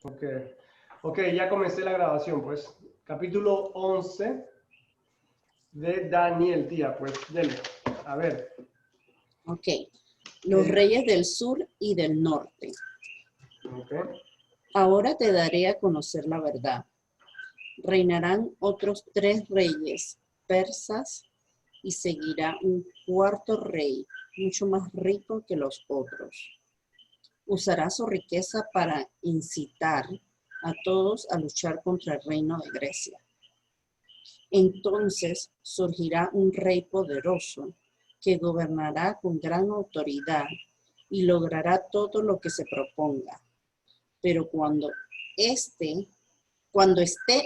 Ok, ok, ya comencé la grabación, pues. Capítulo 11 de Daniel, tía, pues, dele. A ver. Ok, los reyes del sur y del norte. Ok. Ahora te daré a conocer la verdad. Reinarán otros 3 reyes persas y seguirá un cuarto rey, mucho más rico que los otros. Usará su riqueza para incitar a todos a luchar contra el reino de Grecia. Entonces surgirá un rey poderoso que gobernará con gran autoridad y logrará todo lo que se proponga. Pero cuando esté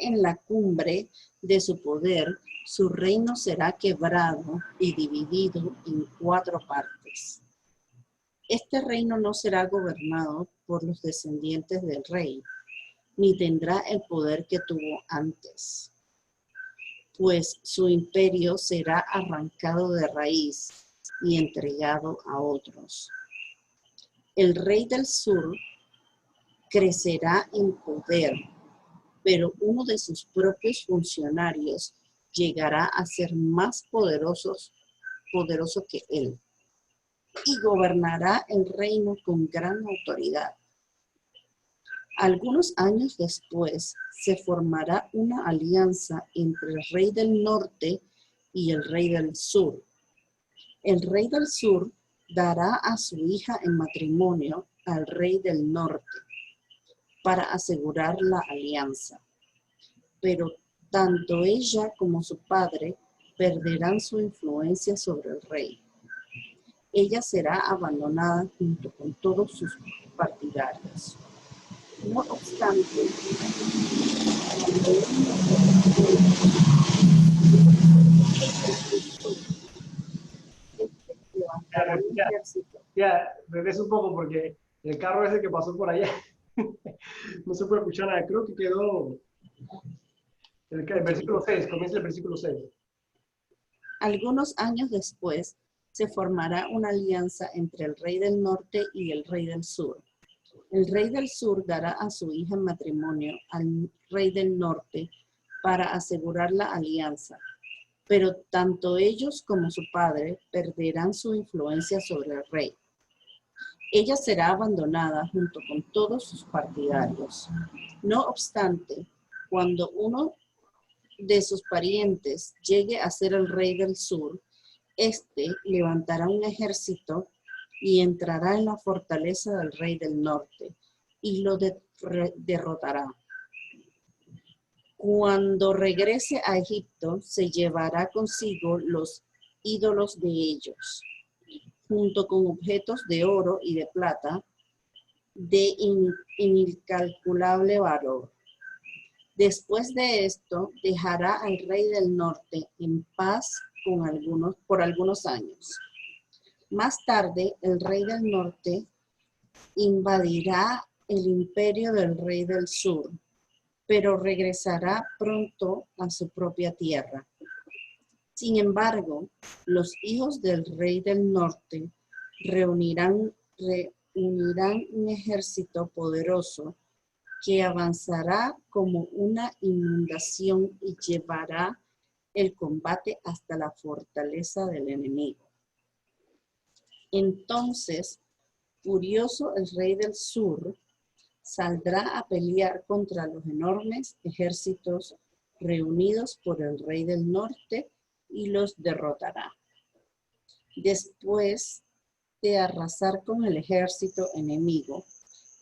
en la cumbre de su poder, su reino será quebrado y dividido en 4 partes. Este reino no será gobernado por los descendientes del rey, ni tendrá el poder que tuvo antes, pues su imperio será arrancado de raíz y entregado a otros. El rey del sur crecerá en poder, pero uno de sus propios funcionarios llegará a ser más poderoso que él y gobernará el reino con gran autoridad. Algunos años después se formará una alianza entre el rey del norte y el rey del sur. El rey del sur dará a su hija en matrimonio al rey del norte para asegurar la alianza. Pero tanto ella como su padre perderán su influencia sobre el rey. Ella será abandonada junto con todos sus partidarios. No obstante, levantará un ejército. Ya, regresa un poco porque el carro ese que pasó por allá no se puede escuchar nada. Creo que quedó el versículo 6, comienza el versículo 6. Algunos años después, se formará una alianza entre el rey del norte y el rey del sur. El rey del sur dará a su hija en matrimonio al rey del norte para asegurar la alianza, pero tanto ellos como su padre perderán su influencia sobre el rey. Ella será abandonada junto con todos sus partidarios. No obstante, cuando uno de sus parientes llegue a ser el rey del sur, este levantará un ejército y entrará en la fortaleza del rey del norte y lo derrotará. Cuando regrese a Egipto, se llevará consigo los ídolos de ellos, junto con objetos de oro y de plata de incalculable valor. Después de esto, dejará al rey del norte en paz por algunos años. Más tarde, el rey del norte invadirá el imperio del rey del sur, pero regresará pronto a su propia tierra. Sin embargo, los hijos del rey del norte reunirán un ejército poderoso que avanzará como una inundación y llevará el combate hasta la fortaleza del enemigo. Entonces, furioso el rey del sur saldrá a pelear contra los enormes ejércitos reunidos por el rey del norte y los derrotará. Después de arrasar con el ejército enemigo,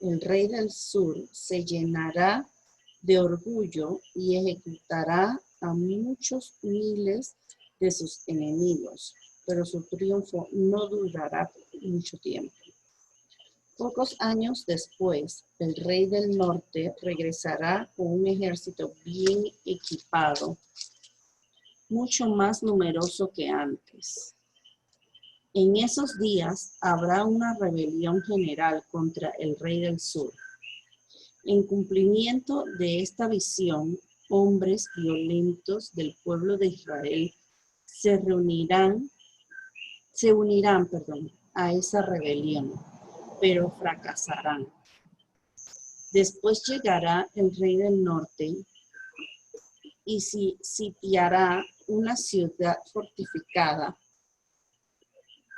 el rey del sur se llenará de orgullo y ejecutará a muchos miles de sus enemigos, pero su triunfo no durará mucho tiempo. Pocos años después, el rey del norte regresará con un ejército bien equipado, mucho más numeroso que antes. En esos días habrá una rebelión general contra el rey del sur. En cumplimiento de esta visión, hombres violentos del pueblo de Israel se unirán a esa rebelión, pero fracasarán. Después llegará el rey del norte y sitiará una ciudad fortificada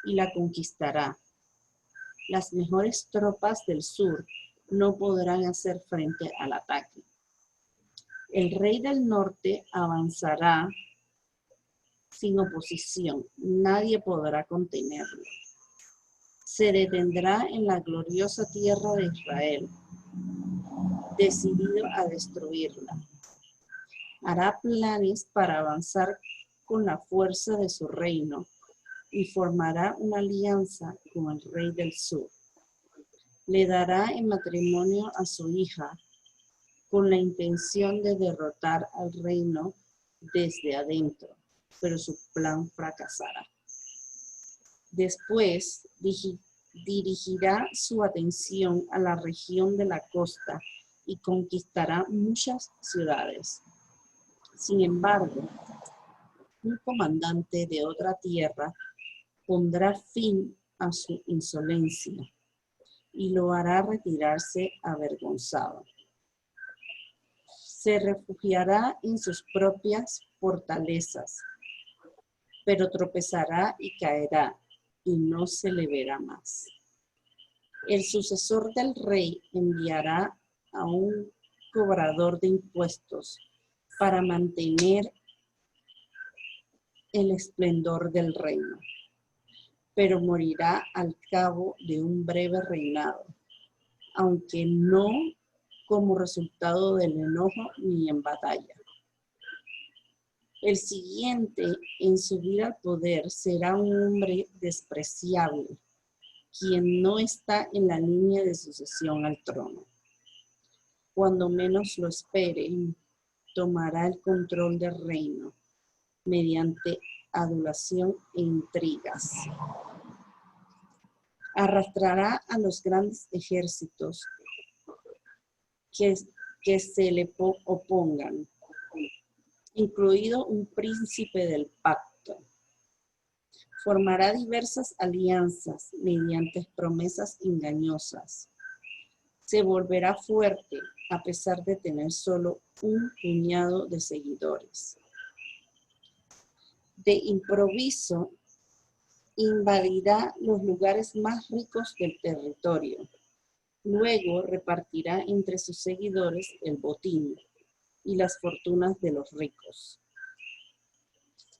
y la conquistará. Las mejores tropas del sur no podrán hacer frente al ataque. El rey del norte avanzará sin oposición. Nadie podrá contenerlo. Se detendrá en la gloriosa tierra de Israel, decidido a destruirla. Hará planes para avanzar con la fuerza de su reino y formará una alianza con el rey del sur. Le dará en matrimonio a su hija con la intención de derrotar al reino desde adentro, pero su plan fracasará. Después dirigirá su atención a la región de la costa y conquistará muchas ciudades. Sin embargo, un comandante de otra tierra pondrá fin a su insolencia y lo hará retirarse avergonzado. Se refugiará en sus propias fortalezas, pero tropezará y caerá, y no se le verá más. El sucesor del rey enviará a un cobrador de impuestos para mantener el esplendor del reino, pero morirá al cabo de un breve reinado, aunque no como resultado del enojo ni en batalla. El siguiente en subir al poder será un hombre despreciable, quien no está en la línea de sucesión al trono. Cuando menos lo esperen, tomará el control del reino mediante adulación e intrigas. Arrastrará a los grandes ejércitos que se le opongan, incluido un príncipe del pacto. Formará diversas alianzas mediante promesas engañosas. Se volverá fuerte a pesar de tener solo un puñado de seguidores. De improviso, invadirá los lugares más ricos del territorio. Luego repartirá entre sus seguidores el botín y las fortunas de los ricos,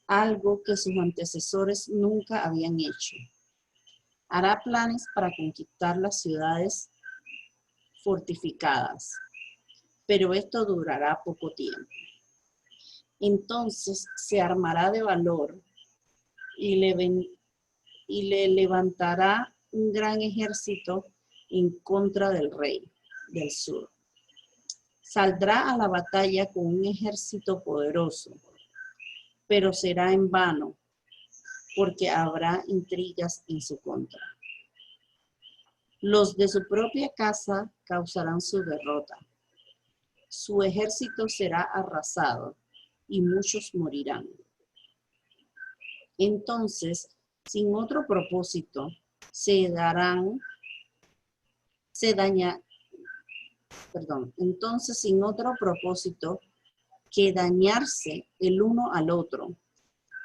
algo que sus antecesores nunca habían hecho. Hará planes para conquistar las ciudades fortificadas, pero esto durará poco tiempo. Entonces se armará de valor y le levantará un gran ejército en contra del rey del sur. Saldrá a la batalla con un ejército poderoso, pero será en vano, porque habrá intrigas en su contra. Los de su propia casa causarán su derrota. Su ejército será arrasado y muchos morirán. Entonces, sin otro propósito, que dañarse el uno al otro,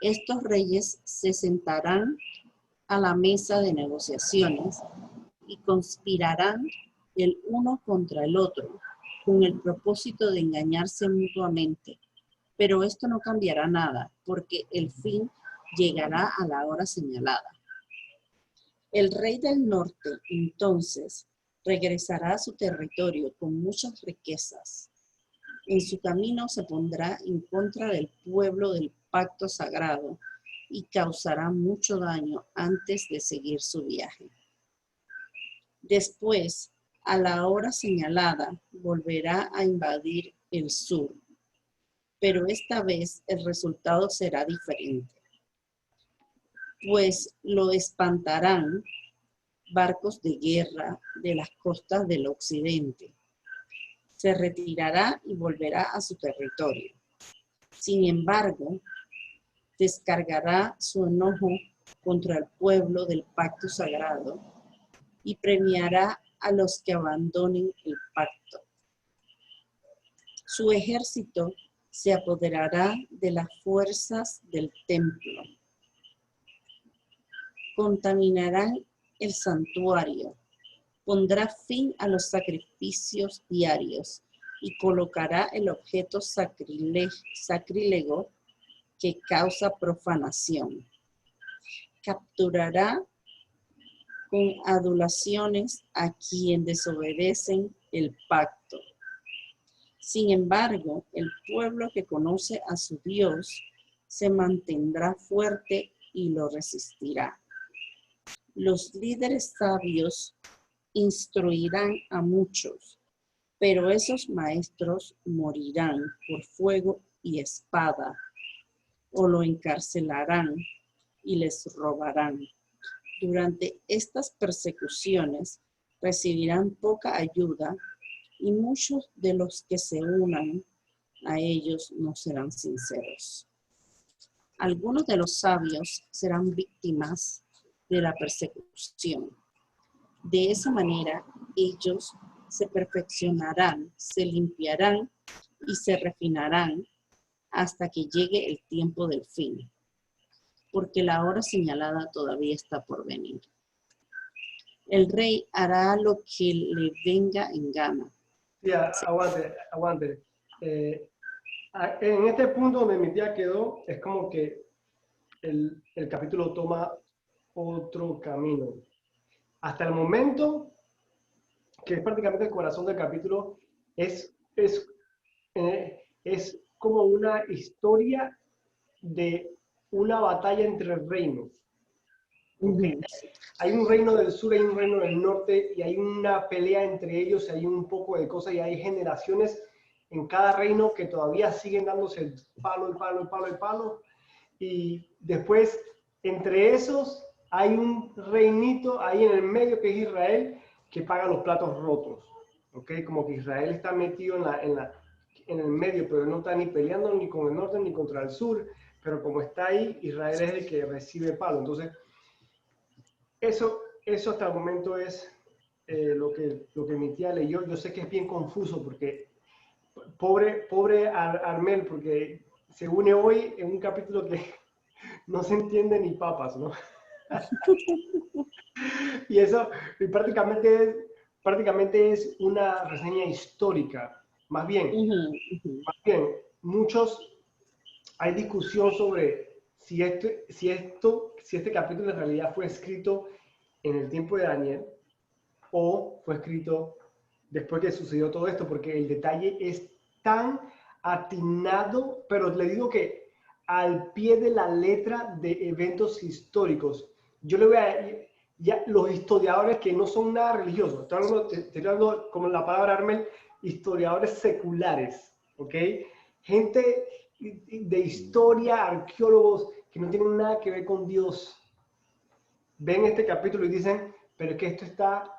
estos reyes se sentarán a la mesa de negociaciones y conspirarán el uno contra el otro con el propósito de engañarse mutuamente. Pero esto no cambiará nada, porque el fin llegará a la hora señalada. El rey del norte, entonces, regresará a su territorio con muchas riquezas. En su camino se pondrá en contra del pueblo del pacto sagrado y causará mucho daño antes de seguir su viaje. Después, a la hora señalada, volverá a invadir el sur, pero esta vez el resultado será diferente, pues lo espantarán barcos de guerra de las costas del occidente. Se retirará y volverá a su territorio. Sin embargo, descargará su enojo contra el pueblo del pacto sagrado y premiará a los que abandonen el pacto. Su ejército se apoderará de las fuerzas del templo. Contaminarán el santuario, pondrá fin a los sacrificios diarios y colocará el objeto sacrílego que causa profanación. Capturará con adulaciones a quien desobedecen el pacto. Sin embargo, el pueblo que conoce a su Dios se mantendrá fuerte y lo resistirá. Los líderes sabios instruirán a muchos, pero esos maestros morirán por fuego y espada, o lo encarcelarán y les robarán. Durante estas persecuciones recibirán poca ayuda y muchos de los que se unan a ellos no serán sinceros. Algunos de los sabios serán víctimas de la persecución. De esa manera, ellos se perfeccionarán, se limpiarán y se refinarán hasta que llegue el tiempo del fin, porque la hora señalada todavía está por venir. El rey hará lo que le venga en gana. Sí, aguante. En este punto donde mi tía quedó, es como que el capítulo toma otro camino. Hasta el momento, que es prácticamente el corazón del capítulo, es como una historia de una batalla entre reinos. ¿Okay? Hay un reino del sur, hay un reino del norte, y hay una pelea entre ellos, y hay un poco de cosas, y hay generaciones en cada reino que todavía siguen dándose el palo. Y después, entre esos, hay un reinito ahí en el medio que es Israel, que paga los platos rotos. ¿Okay? Como que Israel está metido en el medio, pero no está ni peleando ni con el norte ni contra el sur, pero como está ahí, Israel es el que recibe palo. Entonces, eso hasta el momento es lo que mi tía leyó. Yo sé que es bien confuso porque pobre Armel, porque se une hoy en un capítulo que no se entiende ni papas, ¿no? Y eso prácticamente es una reseña histórica. Más bien, hay discusión sobre si este capítulo en realidad fue escrito en el tiempo de Daniel o fue escrito después que sucedió todo esto, porque el detalle es tan atinado, pero le digo que al pie de la letra de eventos históricos. Yo le voy a... Ya, los historiadores que no son nada religiosos, estoy hablando como la palabra Armel, historiadores seculares, ¿ok? Gente de historia, arqueólogos que no tienen nada que ver con Dios, ven este capítulo y dicen, pero es que esto está,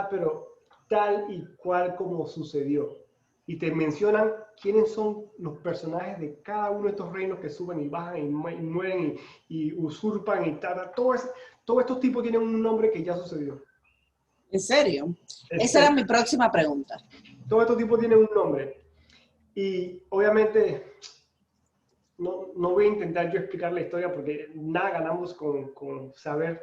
pero tal y cual como sucedió. Y te mencionan quiénes son los personajes de cada uno de estos reinos que suben y bajan y mueren y usurpan y tal. Todos estos tipos tienen un nombre que ya sucedió. ¿En serio? Esa era mi próxima pregunta. Todos estos tipos tienen un nombre. Y obviamente no voy a intentar yo explicar la historia porque nada ganamos con saber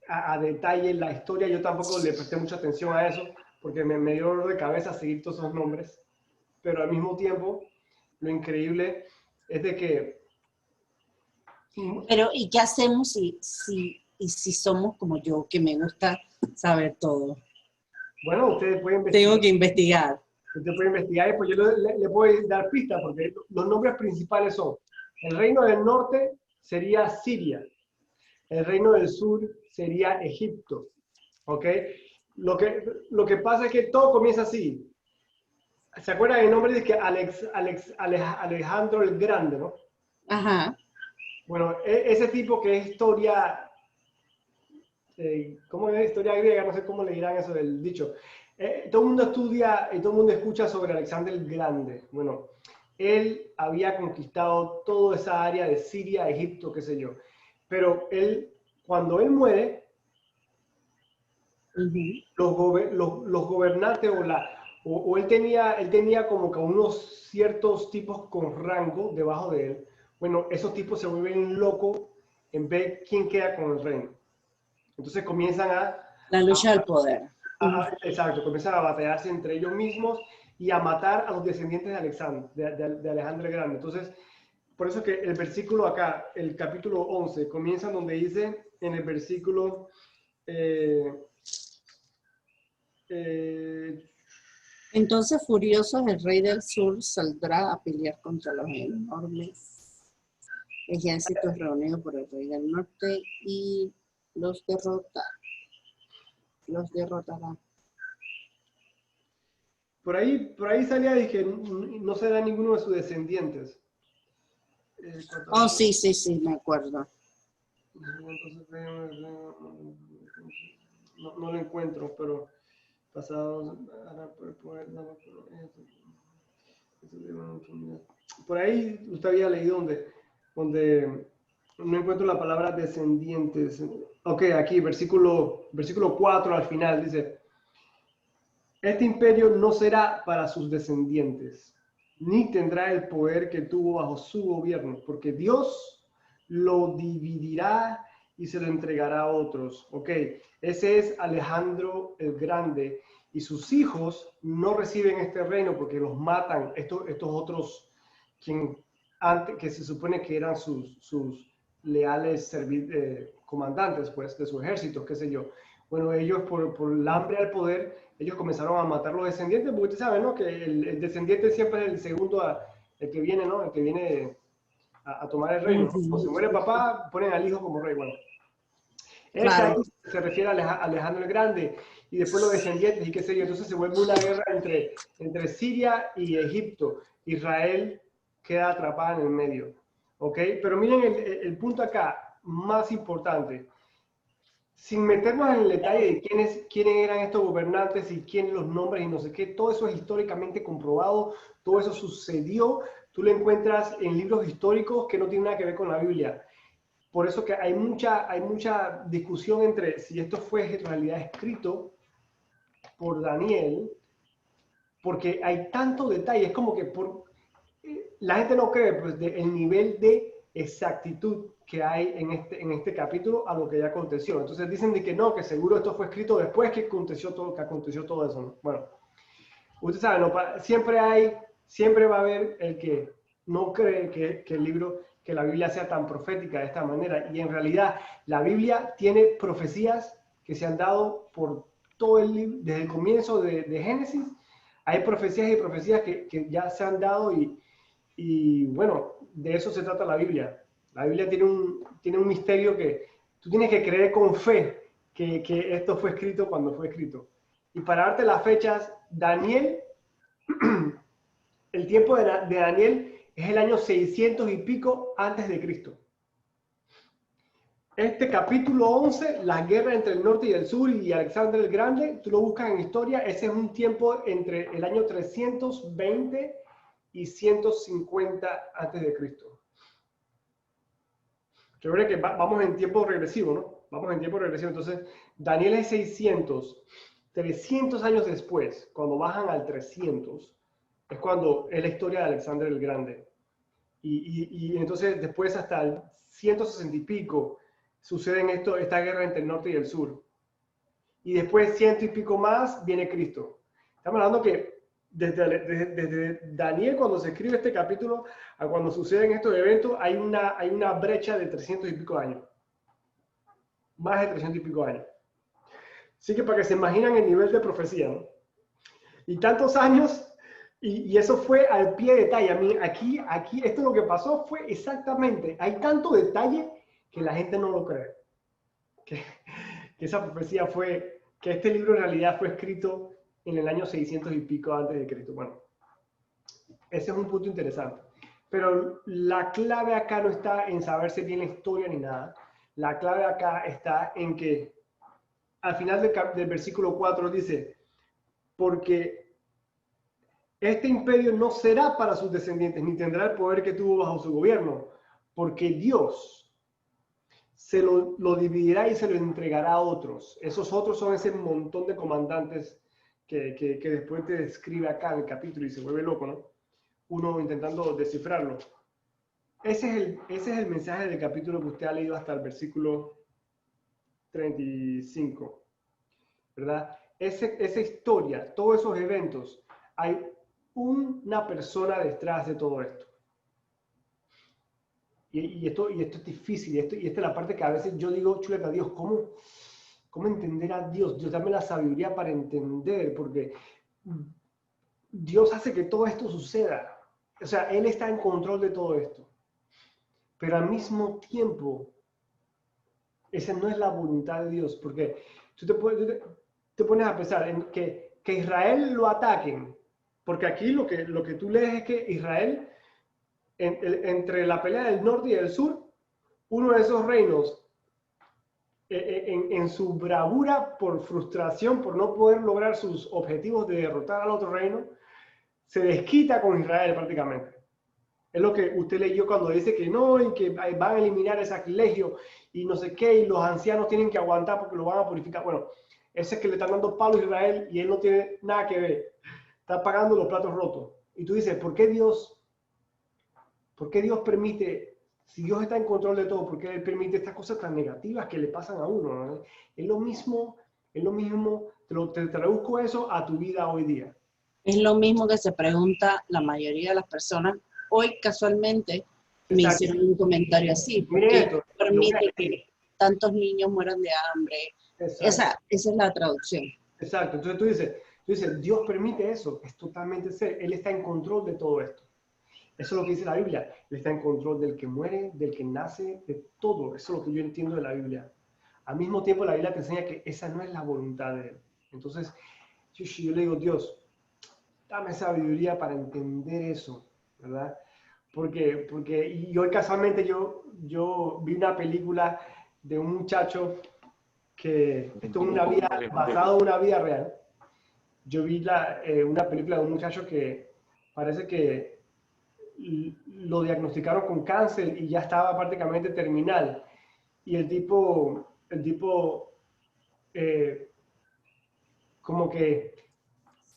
a detalle la historia. Yo tampoco le presté mucha atención a eso porque me dio dolor de cabeza seguir todos esos nombres. Pero al mismo tiempo, lo increíble es de que... Pero, ¿y qué hacemos si somos como yo, que me gusta saber todo? Bueno, ustedes pueden investigar. Tengo que investigar. Usted puede investigar y pues yo le puedo dar pistas porque los nombres principales son: el reino del norte sería Siria, el reino del sur sería Egipto, ¿ok? Lo que pasa es que todo comienza así. ¿Se acuerdan el nombre de que Alejandro el Grande, no? Ajá. Bueno, ese tipo que es historia, ¿cómo es historia griega? No sé cómo le dirán eso del dicho. Todo el mundo estudia y todo el mundo escucha sobre Alexander el Grande. Bueno, él había conquistado toda esa área de Siria, Egipto, qué sé yo. Pero cuando él muere, Ujú. Los gobernantes o él tenía como que unos ciertos tipos con rango debajo de él. Bueno, esos tipos se vuelven locos en ver quién queda con el reino. Entonces comienzan La lucha del poder. Ujú. exacto, comienzan a batallarse entre ellos mismos y a matar a los descendientes de Alexander, de Alejandro el Grande. Entonces, por eso que el versículo acá, el capítulo 11, comienza donde dice, en el versículo eh, eh, Entonces, furioso, el rey del sur saldrá a pelear contra los enormes ejércitos reunidos por el rey del norte y los derrotará. por ahí salía y que no será ninguno de sus descendientes. Oh, sí, sí, sí, me acuerdo. No lo encuentro, pero pasados por ahí usted había leído donde no encuentro la palabra descendientes. Ok, aquí, versículo 4 al final dice, este imperio no será para sus descendientes, ni tendrá el poder que tuvo bajo su gobierno, porque Dios lo dividirá y se lo entregará a otros. Ok, ese es Alejandro el Grande, y sus hijos no reciben este reino porque los matan estos otros que se supone que eran sus leales comandantes pues, de su ejército, qué sé yo. Bueno, ellos por el hambre al poder, ellos comenzaron a matar los descendientes, porque usted sabe, ¿no? Que el descendiente siempre es el segundo, el que viene, ¿no? El que viene a tomar el reino. ¿No? O se Ujú. muere el papá, ponen al hijo como rey. Bueno, ese ahí Claro. se refiere a Alejandro el Grande, y después los descendientes, y qué sé yo. Entonces se vuelve una guerra entre Siria y Egipto. Israel queda atrapada en el medio. ¿Ok? Pero miren el punto acá, más importante. Sin meternos en el detalle de quiénes eran estos gobernantes y quién los nombres y no sé qué, todo eso es históricamente comprobado, todo eso sucedió, tú lo encuentras en libros históricos que no tienen nada que ver con la Biblia. Por eso que hay mucha discusión entre si esto fue en realidad escrito por Daniel, porque hay tanto detalle, es como que la gente no cree pues, el nivel de exactitud que hay en este capítulo a lo que ya aconteció. Entonces dicen de que no, que seguro esto fue escrito después que aconteció todo eso. ¿No? Bueno, usted sabe, ¿no? Siempre va a haber el que no cree que el libro, que la Biblia sea tan profética de esta manera. Y en realidad la Biblia tiene profecías que se han dado por todo el libro, desde el comienzo de Génesis. Hay profecías y profecías que ya se han dado y bueno, de eso se trata la Biblia. La Biblia tiene un misterio que tú tienes que creer con fe que esto fue escrito cuando fue escrito. Y para darte las fechas, Daniel, el tiempo de Daniel es el año 600 y pico antes de Cristo. Este capítulo 11, la guerra entre el norte y el sur y Alexander el Grande, tú lo buscas en historia, ese es un tiempo entre el año 320 y 150 antes de Cristo. Recuerden que vamos en tiempo regresivo, ¿no? Vamos en tiempo regresivo. Entonces, Daniel es 600, 300 años después, cuando bajan al 300, es cuando es la historia de Alexander el Grande. Y entonces después hasta el 160 y pico sucede esta guerra entre el norte y el sur. Y después ciento y pico más viene Cristo. Estamos hablando que desde Daniel, cuando se escribe este capítulo, a cuando suceden estos eventos, hay una brecha de 300 y pico años. Más de 300 y pico años. Así que para que se imaginan el nivel de profecía, ¿no? Y tantos años, y eso fue al pie de detalle. A mí, aquí, esto lo que pasó fue exactamente, hay tanto detalle que la gente no lo cree. Que esa profecía fue, que este libro en realidad fue escrito en el año 600 y pico antes de Cristo. Bueno, ese es un punto interesante. Pero la clave acá no está en saberse bien la historia ni nada. La clave acá está en que al final del versículo 4 dice, porque este imperio no será para sus descendientes, ni tendrá el poder que tuvo bajo su gobierno, porque Dios lo dividirá y se lo entregará a otros. Esos otros son ese montón de comandantes que después te describe acá en el capítulo y se vuelve loco, ¿no? Uno intentando descifrarlo. Ese es el mensaje del capítulo que usted ha leído hasta el versículo 35, ¿verdad? Esa historia, todos esos eventos, hay una persona detrás de todo esto. Y esto es difícil, y esta es la parte que a veces yo digo, chuleta, Dios, ¿cómo entender a Dios? Dios, dame la sabiduría para entender, porque Dios hace que todo esto suceda. O sea, Él está en control de todo esto. Pero al mismo tiempo, esa no es la voluntad de Dios, porque tú te pones a pensar en que Israel lo ataquen, porque aquí lo que tú lees es que Israel, entre la pelea del norte y del sur, uno de esos reinos, en su bravura por frustración, por no poder lograr sus objetivos de derrotar al otro reino, se desquita con Israel prácticamente. Es lo que usted leyó cuando dice que no, y que van a eliminar el sacrilegio y no sé qué, y los ancianos tienen que aguantar porque lo van a purificar. Bueno, ese es que le están dando palo a Israel y él no tiene nada que ver. Está pagando los platos rotos. Y tú dices, ¿por qué Dios permite, si Dios está en control de todo, por qué Él permite estas cosas tan negativas que le pasan a uno, ¿no? Es lo mismo, te traduzco eso a tu vida hoy día. Es lo mismo que se pregunta la mayoría de las personas. Hoy casualmente me Exacto. hicieron un comentario así, Miren porque esto, permite que tantos niños mueran de hambre. Esa es la traducción. Exacto. Entonces tú dices, Dios permite eso, es totalmente ser, Él está en control de todo esto. Eso es lo que dice la Biblia. Él está en control del que muere, del que nace, de todo. Eso es lo que yo entiendo de la Biblia. Al mismo tiempo, la Biblia te enseña que esa no es la voluntad de Él. Entonces, yo le digo, Dios, dame sabiduría para entender eso, ¿verdad? Porque y hoy casualmente yo vi una película de un muchacho que, esto es una vida, basado en una vida real. Yo vi una película de un muchacho que parece que lo diagnosticaron con cáncer y ya estaba prácticamente terminal. Y el tipo como que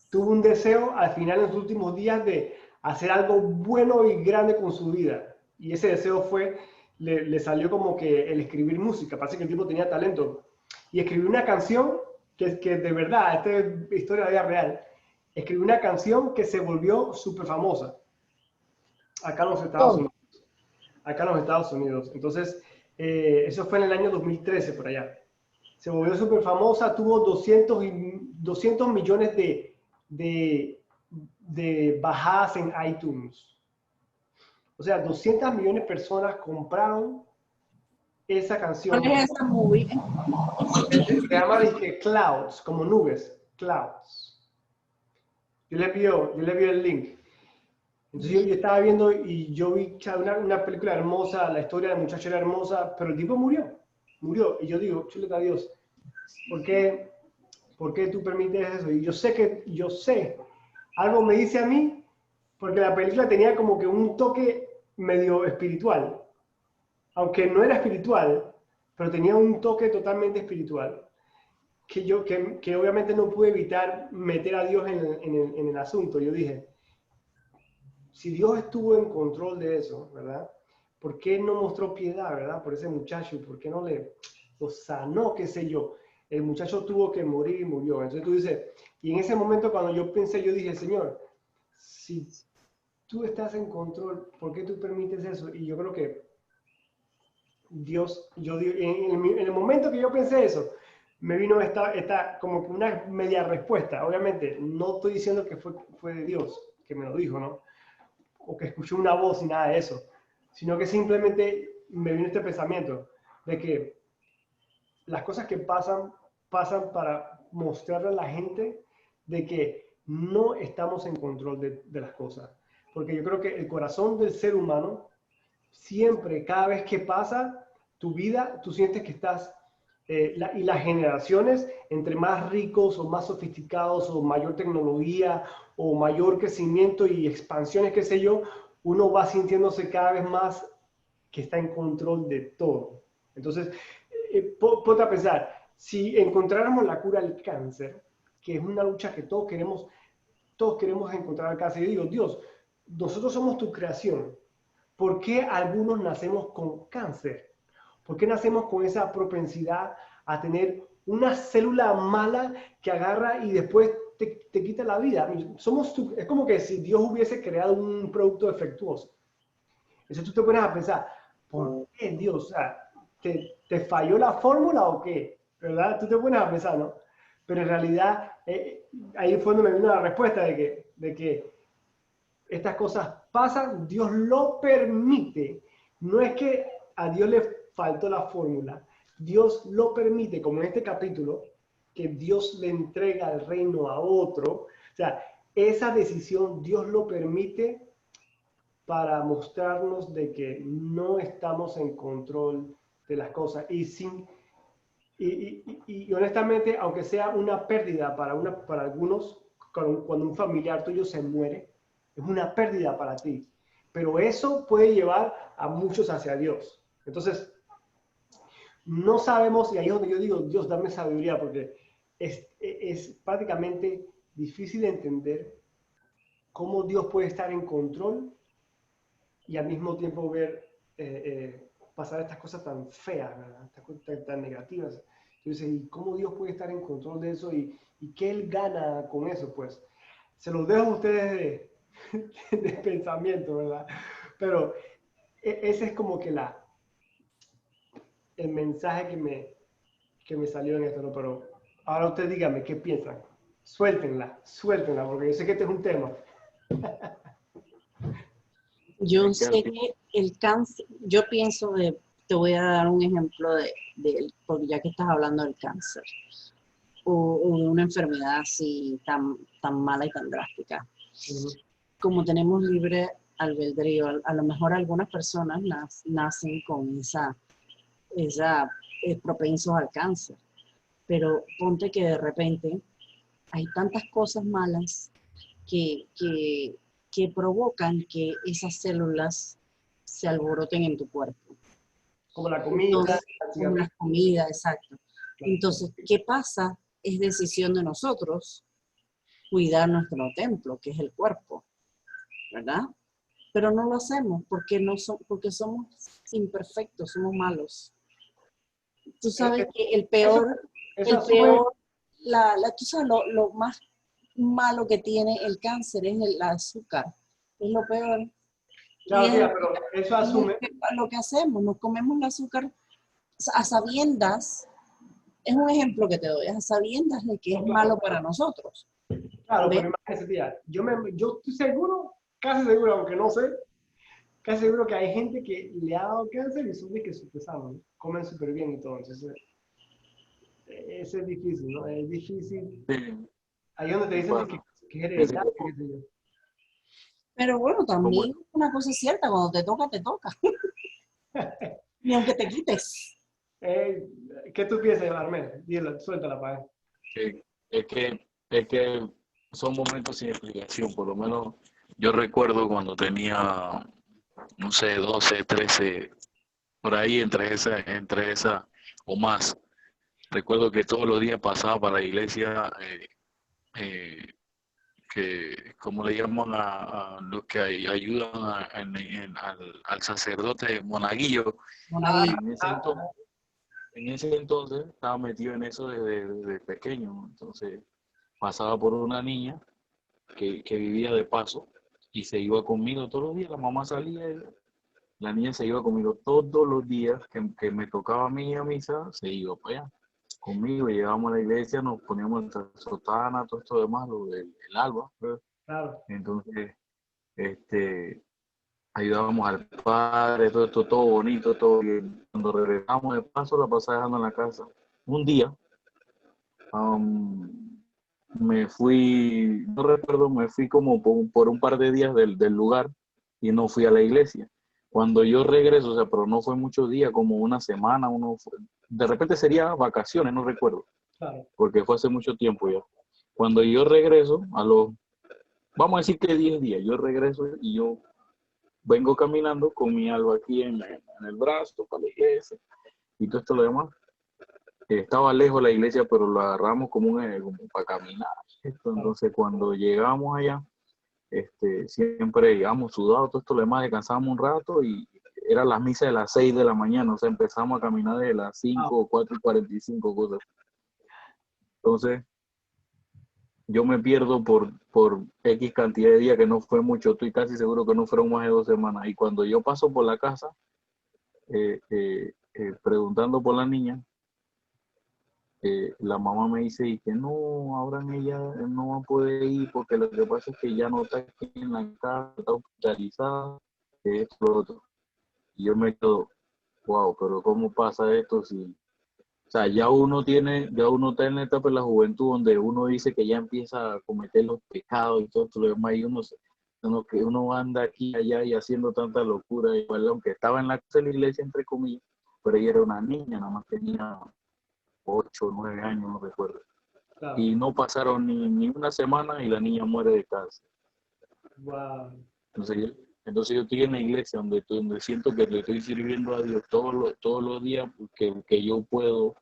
tuvo un deseo al final en sus últimos días de hacer algo bueno y grande con su vida. Y ese deseo le salió como que el escribir música. Parece que el tipo tenía talento. Y escribió una canción que de verdad, esta es historia de la vida real, escribió una canción que se volvió súper famosa acá en los Estados Unidos. Acá en los Estados Unidos. Entonces, eso fue en el año 2013 por allá. Se volvió súper famosa, tuvo 200 millones de bajadas en iTunes. O sea, 200 millones de personas compraron esa canción. ¿Cuál es esa movie? Se llama Clouds, como nubes, Clouds. Yo le envío el link. Entonces yo estaba viendo y yo vi una película hermosa, la historia del muchacho era hermosa, pero el tipo murió. Y yo digo, chuleta Dios, ¿por qué tú permites eso? Y yo sé, algo me dice a mí, porque la película tenía como que un toque medio espiritual, aunque no era espiritual, pero tenía un toque totalmente espiritual, que obviamente no pude evitar meter a Dios en el asunto. Yo dije, si Dios estuvo en control de eso, ¿verdad? ¿Por qué no mostró piedad, verdad? Por ese muchacho, ¿por qué no lo sanó, qué sé yo? El muchacho tuvo que morir y murió. Entonces tú dices, y en ese momento cuando yo pensé, yo dije, Señor, si tú estás en control, ¿por qué tú permites eso? Y yo creo que Dios, en el momento que yo pensé eso, me vino esta como que una media respuesta. Obviamente, no estoy diciendo que fue de Dios que me lo dijo, ¿no? O que escuché una voz y nada de eso, sino que simplemente me vino este pensamiento de que las cosas que pasan para mostrarle a la gente de que no estamos en control de las cosas. Porque yo creo que el corazón del ser humano, siempre, cada vez que pasa tu vida, tú sientes que estás, y las generaciones, entre más ricos o más sofisticados o mayor tecnología o mayor crecimiento y expansiones, qué sé yo, uno va sintiéndose cada vez más que está en control de todo. Entonces, ponte a pensar, si encontráramos la cura al cáncer, que es una lucha que todos queremos encontrar el cáncer, y digo, Dios, nosotros somos tu creación, ¿por qué algunos nacemos con cáncer? ¿Por qué nacemos con esa propensidad a tener una célula mala que agarra y después te quita la vida? Es como que si Dios hubiese creado un producto defectuoso. Entonces tú te pones a pensar, ¿por qué Dios? O sea, ¿te falló la fórmula o qué? ¿Verdad? Tú te pones a pensar, ¿no? Pero en realidad, ahí fue donde me vino la respuesta de que estas cosas pasan, Dios lo permite. No es que a Dios le faltó la fórmula, Dios lo permite, como en este capítulo, que Dios le entrega el reino a otro. O sea, esa decisión Dios lo permite para mostrarnos de que no estamos en control de las cosas. Y honestamente, aunque sea una pérdida para algunos, cuando un familiar tuyo se muere, es una pérdida para ti. Pero eso puede llevar a muchos hacia Dios. Entonces, no sabemos, y ahí es donde yo digo, Dios, dame sabiduría, porque es prácticamente difícil de entender cómo Dios puede estar en control y al mismo tiempo ver pasar estas cosas tan feas, ¿verdad? Estas cosas tan negativas. Entonces, ¿y cómo Dios puede estar en control de eso? ¿Y qué Él gana con eso? Pues se los dejo a ustedes de pensamiento, ¿verdad? Pero ese es como que el mensaje que me salió en esto, ¿no? Pero ahora ustedes díganme, ¿qué piensan? Suéltenla, porque yo sé que este es un tema. Yo sé que el cáncer, yo pienso te voy a dar un ejemplo porque ya que estás hablando del cáncer, o una enfermedad así tan mala y tan drástica. Como tenemos libre albedrío, a lo mejor algunas personas nacen con esa propensos al cáncer, pero ponte que de repente hay tantas cosas malas que provocan que esas células se alboroten en tu cuerpo. Como la comida. Entonces, como la comida, exacto. Entonces, ¿qué pasa? Es decisión de nosotros cuidar nuestro templo, que es el cuerpo, ¿verdad? Pero no lo hacemos porque, porque somos imperfectos, somos malos. Tú sabes que tú sabes lo más malo que tiene el cáncer es el azúcar, es lo peor. Claro, tía, pero eso asume. Lo que hacemos, nos comemos el azúcar a sabiendas, es un ejemplo que te doy, a sabiendas de que es malo para nosotros. Claro, pero imagínese, tía, yo estoy seguro, casi seguro, aunque no sé, casi seguro que hay gente que le ha dado cáncer y son de que súper sanos, ¿no? Comen súper bien y todo, entonces eso es difícil, ¿no? Es difícil. Sí. Ahí es donde te dicen que es hereditario, qué sé yo. Pero bueno, también una cosa es cierta, cuando te toca, te toca. Ni aunque te quites. ¿Qué tú piensas, Armel? Dile, suéltala para él. Sí, es que son momentos sin explicación. Por lo menos yo recuerdo cuando tenía, no sé, 12, 13, por ahí entre esa o más. Recuerdo que todos los días pasaba para la iglesia, que como le llaman a los que ayudan al sacerdote monaguillo. En ese entonces estaba metido en eso desde pequeño. Entonces pasaba por una niña que vivía de paso y se iba conmigo todos los días. La mamá salía, la niña se iba conmigo todos los días que me tocaba a mí a misa, se iba para allá conmigo. Llegábamos a la iglesia, nos poníamos nuestra sotana, todo esto demás, el alba. Claro. Entonces, ayudábamos al padre, todo esto, todo bonito, todo bien. Cuando regresamos de paso, la pasaba dejando en la casa. Un día, me fui, no recuerdo, me fui como por un par de días del lugar y no fui a la iglesia. Cuando yo regreso, o sea, pero no fue muchos días, como una semana, de repente sería vacaciones, no recuerdo, claro, porque fue hace mucho tiempo ya. Cuando yo regreso, vamos a decir que 10 días, yo regreso y yo vengo caminando con mi alba aquí en el brazo para la iglesia. y todo esto lo demás. Estaba lejos la iglesia, pero lo agarramos como para caminar. Entonces, cuando llegamos allá, siempre llegamos sudados, todo esto lo demás, descansamos un rato y era la misa de las 6 de la mañana, o sea, empezamos a caminar de las 5 o 4:45, cosas. Entonces, yo me pierdo por X cantidad de días, que no fue mucho, estoy casi seguro que no fueron más de 2 semanas. Y cuando yo paso por la casa, preguntando por la niña, la mamá me dice y que no, ahora ella no va a poder ir porque lo que pasa es que ya no está aquí en la casa, está hospitalizada, que esto, lo otro. Y yo me quedo, wow, pero ¿cómo pasa esto si, o sea, ya uno está en la etapa de la juventud donde uno dice que ya empieza a cometer los pecados y todo lo demás, y que uno anda aquí y allá y haciendo tanta locura, igual aunque estaba en la casa de la iglesia, entre comillas, pero ella era una niña, nada más tenía 8 o 9 años, no recuerdo. Claro. Y no pasaron ni una semana y la niña muere de cáncer. Wow. Entonces yo estoy en la iglesia donde siento que le estoy sirviendo a Dios todos los días que yo puedo,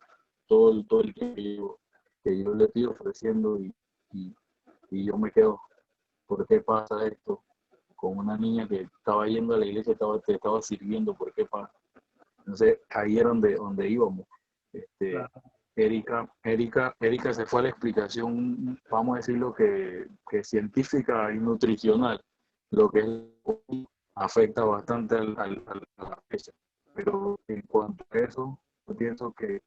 todo el tiempo que yo le estoy ofreciendo y yo me quedo, ¿por qué pasa esto? Con una niña que estaba yendo a la iglesia, te estaba sirviendo, ¿por qué pasa? Entonces ahí era donde íbamos. Claro. Erika se fue a la explicación, vamos a decirlo que científica y nutricional, lo que es, afecta bastante a la fecha. Pero en cuanto a eso, yo pienso que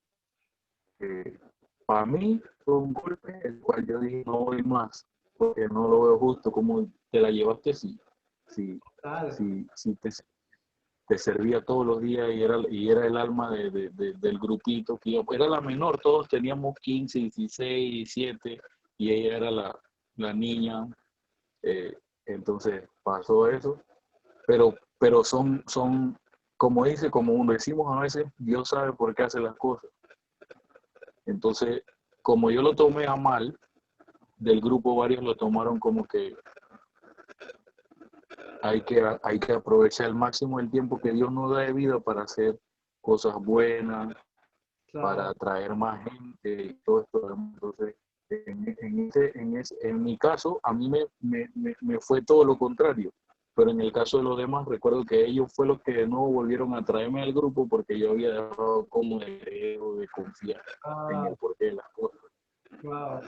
para mí fue un golpe el cual yo dije no voy más, porque no lo veo justo. Como te la llevaste si, Claro. si te servía todos los días y era el alma del grupito, que era la menor, todos teníamos 15, 16, 17 y ella era la niña. Entonces pasó eso, pero son, como como decimos a veces, Dios sabe por qué hace las cosas. Entonces, como yo lo tomé a mal, del grupo varios lo tomaron como que hay que aprovechar al máximo el tiempo que Dios nos da de vida para hacer cosas buenas, Claro. para atraer más gente y todo esto. Entonces, en mi caso, a mí me fue todo lo contrario. Pero en el caso de los demás, recuerdo que ellos fue los que de nuevo volvieron a traerme al grupo porque yo había dejado como de confiar en el porqué de las cosas. Wow.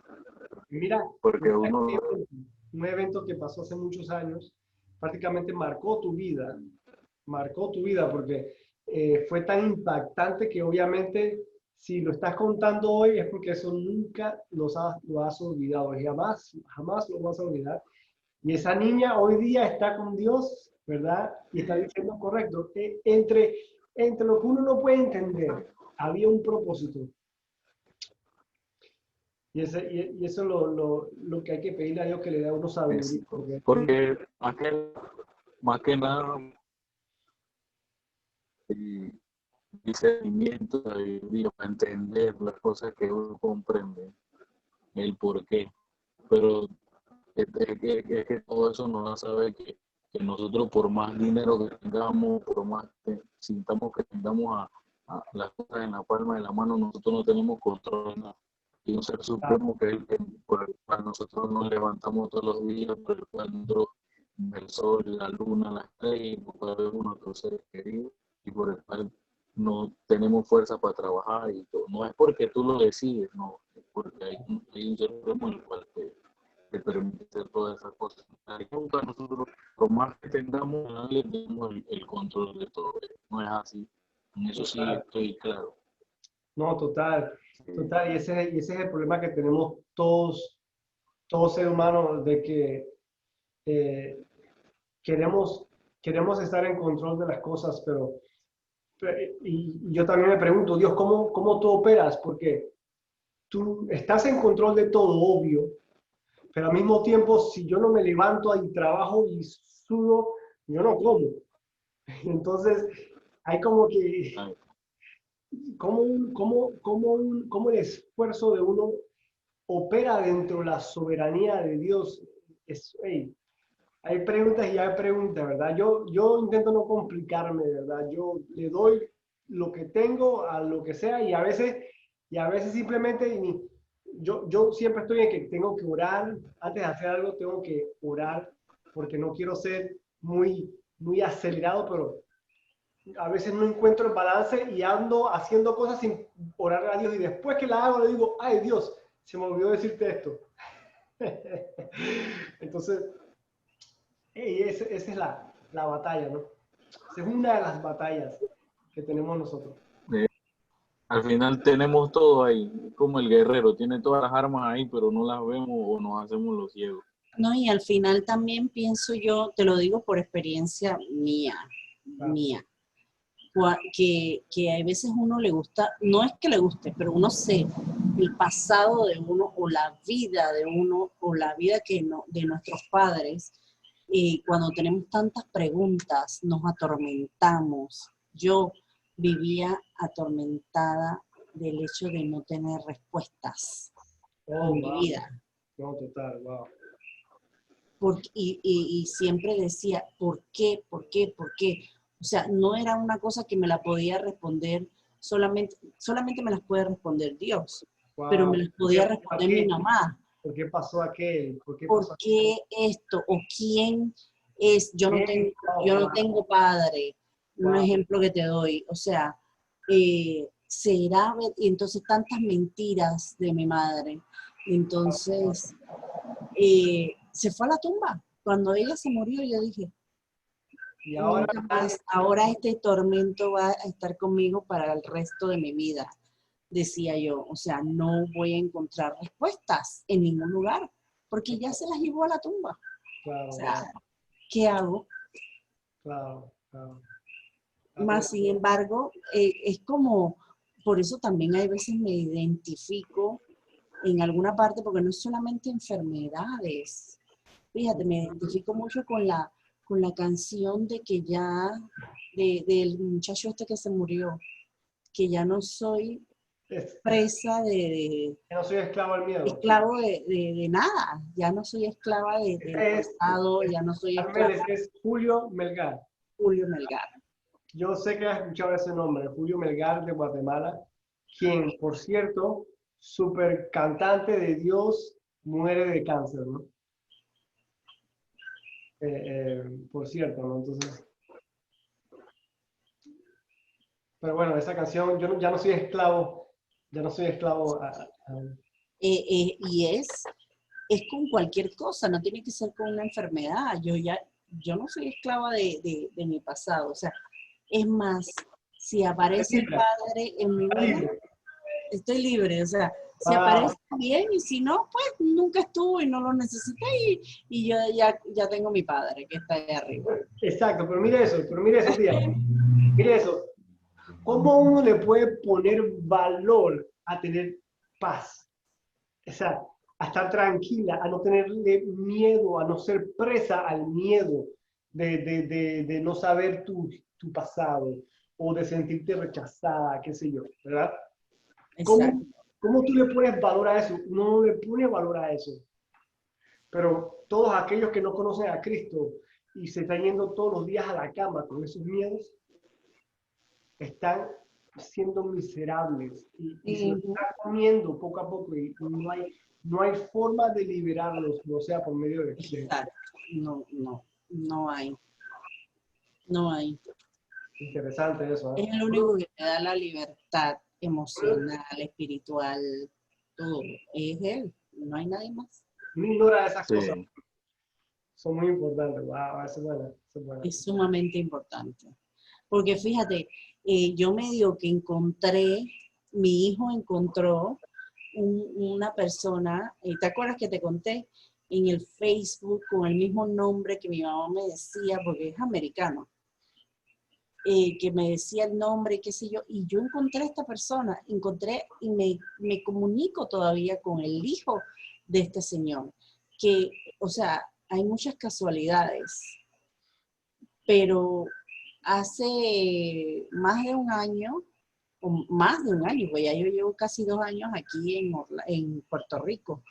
Mira, Porque uno, un evento que pasó hace muchos años, prácticamente marcó tu vida porque fue tan impactante que obviamente si lo estás contando hoy es porque eso nunca lo has olvidado, y jamás lo vas a olvidar. Y esa niña hoy día está con Dios, ¿verdad? Y está diciendo correcto, que entre lo que uno no puede entender, había un propósito. Y eso es lo que hay que pedirle a Dios, que le dé a uno sabiduría. porque más que nada, y discernimiento, sabiduría, para entender las cosas que uno comprende, el porqué. Pero es que todo eso nos da a saber que nosotros, por más dinero que tengamos, por más que sintamos que tengamos a las cosas en la palma de la mano, nosotros no tenemos control de nada. Y un ser supremo que es por el cual nosotros nos levantamos todos los días, por el cual nosotros, el sol, la luna, las estrellas, por el cual vemos nuestros seres queridos y por el cual no tenemos fuerza para trabajar y todo. No es porque tú lo decides, no, es porque hay un ser supremo en el cual te permite hacer todas esas cosas. Nunca nosotros, por más que tengamos, nadie tenemos el control de todo. No es así. En eso sí estoy claro. No, total. Y ese es el problema que tenemos todos seres humanos, de que eh, queremos estar en control de las cosas, y yo también me pregunto, Dios, ¿cómo tú operas? Porque tú estás en control de todo, obvio, pero al mismo tiempo, si yo no me levanto y trabajo y sudo, yo no como. Entonces, hay como que, cómo el esfuerzo de uno opera dentro de la soberanía de Dios. Hey, hay preguntas y hay preguntas, ¿verdad? Yo intento no complicarme, ¿verdad? Yo le doy lo que tengo a lo que sea, y a veces simplemente yo siempre estoy en que tengo que orar, antes de hacer algo tengo que orar, porque no quiero ser muy acelerado, pero a veces no encuentro el balance y ando haciendo cosas sin orar a Dios, y después que la hago le digo, ay Dios, se me olvidó decirte esto. Entonces, esa es la batalla, ¿no? Esa es una de las batallas que tenemos nosotros. Eh, Al final tenemos todo ahí, como el guerrero, tiene todas las armas ahí, pero no las vemos o nos hacemos los ciegos. No, y al final también pienso yo, te lo digo por experiencia mía, Claro. que a veces uno le gusta, no es que le guste, pero el pasado de uno o la vida de uno o la vida de nuestros padres, cuando tenemos tantas preguntas, nos atormentamos. Yo vivía atormentada del hecho de no tener respuestas en mi Wow. vida. No, total, wow. Y siempre decía, ¿por qué? ¿Por qué? ¿Por qué? O sea, no era una cosa que me la podía responder, solamente me las puede responder Dios, pero me Wow. las podía responder mi mamá. ¿Por qué pasó aquel? ¿Por qué ¿Por pasó qué esto? ¿O quién es? Yo no aquel? Wow. tengo padre. Un Wow. ejemplo que te doy. O sea, y entonces tantas mentiras de mi madre. Entonces, se fue a la tumba. Cuando ella se murió, yo dije, Y ahora, nunca más, ahora este tormento va a estar conmigo para el resto de mi vida, decía yo. O sea, no voy a encontrar respuestas en ningún lugar, porque ya se las llevó a la tumba. claro, O sea, ¿qué hago? claro, claro. Más sin embargo, es como, por eso también hay veces me identifico en alguna parte, porque no es solamente enfermedades. Fíjate, me identifico mucho con la canción de que ya, del muchacho este que se murió, que ya no soy presa Que no soy esclavo del miedo. esclavo de nada, ya no soy esclava del pasado, ya no soy esclava Es Julio Melgar. de Julio Melgar. Yo sé que has escuchado ese nombre, Julio Melgar de Guatemala, quien, por cierto, super cantante de Dios, muere de cáncer, ¿no? Por cierto, ¿no? Entonces, pero bueno, esa canción, ya no soy esclavo, ya no soy esclavo Y es con cualquier cosa, no tiene que ser con una enfermedad. Yo no soy esclava de mi pasado. O sea, es más, si aparece el Padre en mi vida, estoy libre. O sea, si aparece bien, y si no, pues nunca estuvo y no lo necesité, y yo ya tengo mi Padre que está ahí arriba. Exacto, pero mire eso, tía. Mire eso. ¿Cómo uno le puede poner valor a tener paz? O sea, a estar tranquila, a no tenerle miedo, a no ser presa al miedo de no saber tu pasado o de sentirte rechazada, qué sé yo, ¿verdad? Exacto. ¿Cómo tú le pones valor a eso? No le pone valor a eso. Pero todos aquellos que no conocen a Cristo y se están yendo todos los días a la cama con esos miedos, están siendo miserables y se lo están comiendo poco a poco, y no hay forma de liberarlos, no sea por medio de... Exacto. No hay. No hay. Interesante eso, ¿eh? Es el único que te da la libertad emocional, espiritual, todo. Es Él, no hay nadie más. No ignora esas Sí. cosas. Son muy importantes. Wow, eso es bueno. Eso es bueno. Es sumamente importante. Porque fíjate, yo medio que mi hijo encontró una persona, ¿te acuerdas que te conté? En el Facebook con el mismo nombre que mi mamá me decía, porque es americano. Que me decía el nombre, qué sé yo, y yo encontré a esta persona, y me comunico todavía con el hijo de este señor, que, o sea, hay muchas casualidades, pero hace más de un año, pues ya yo llevo casi 2 años aquí en Puerto Rico,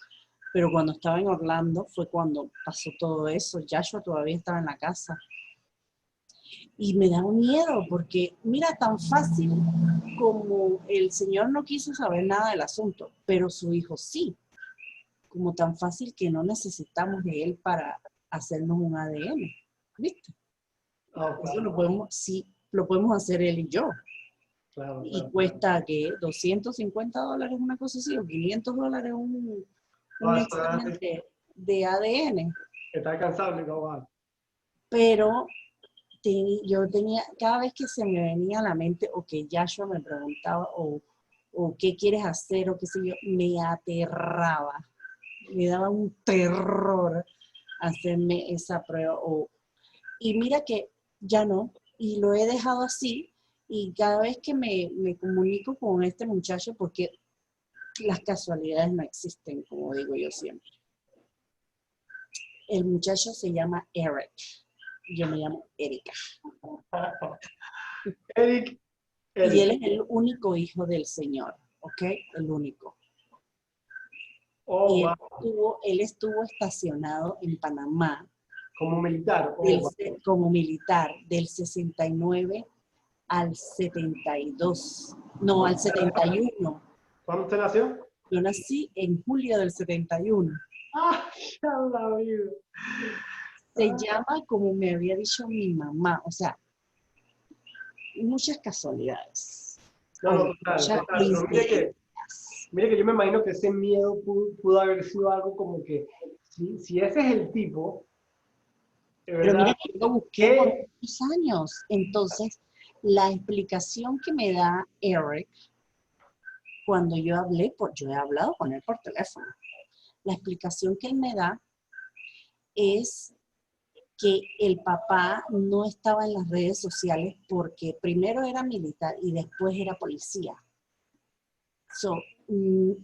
pero cuando estaba en Orlando fue cuando pasó todo eso. Joshua todavía estaba en la casa. Y me daba miedo porque, mira, tan fácil como el señor no quiso saber nada del asunto, pero su hijo sí. Como tan fácil que no necesitamos de él para hacernos un ADN. ¿Viste? Ah, Eso claro, sí, lo podemos hacer él y yo. claro, Y claro. cuesta, ¿qué? $250 una cosa así, o $500 un examen de ADN. Está alcanzable, no va. Pero yo tenía, cada vez que se me venía a la mente, o que Yashua me preguntaba, o qué quieres hacer, o qué sé yo, me aterraba. Me daba un terror hacerme esa prueba. Y mira que ya no, y lo he dejado así, y cada vez que me comunico con este muchacho, porque las casualidades no existen, como digo yo siempre. El muchacho se llama Eric, yo me llamo Erika. Eric, Y él Eric. es el único hijo del Señor, ¿ok? El único. Oh, Y wow. él estuvo estacionado en Panamá Como militar. Oh, wow. como militar del 69 al 72. No, al 71. ¿Cuándo usted nació? Yo nací en julio del 71. Ah, ya la vida. Se llama como me había dicho mi mamá, o sea, muchas casualidades. No, O no, total, muchas total. Pero coincidencias. mire que yo me imagino que ese miedo pudo haber sido algo como que, si ese es el tipo, de Pero verdad, mira que yo lo busqué por ¿qué? muchos años. Entonces, la explicación que me da Eric, cuando yo he hablado con él por teléfono, la explicación que él me da es que el papá no estaba en las redes sociales porque primero era militar y después era policía.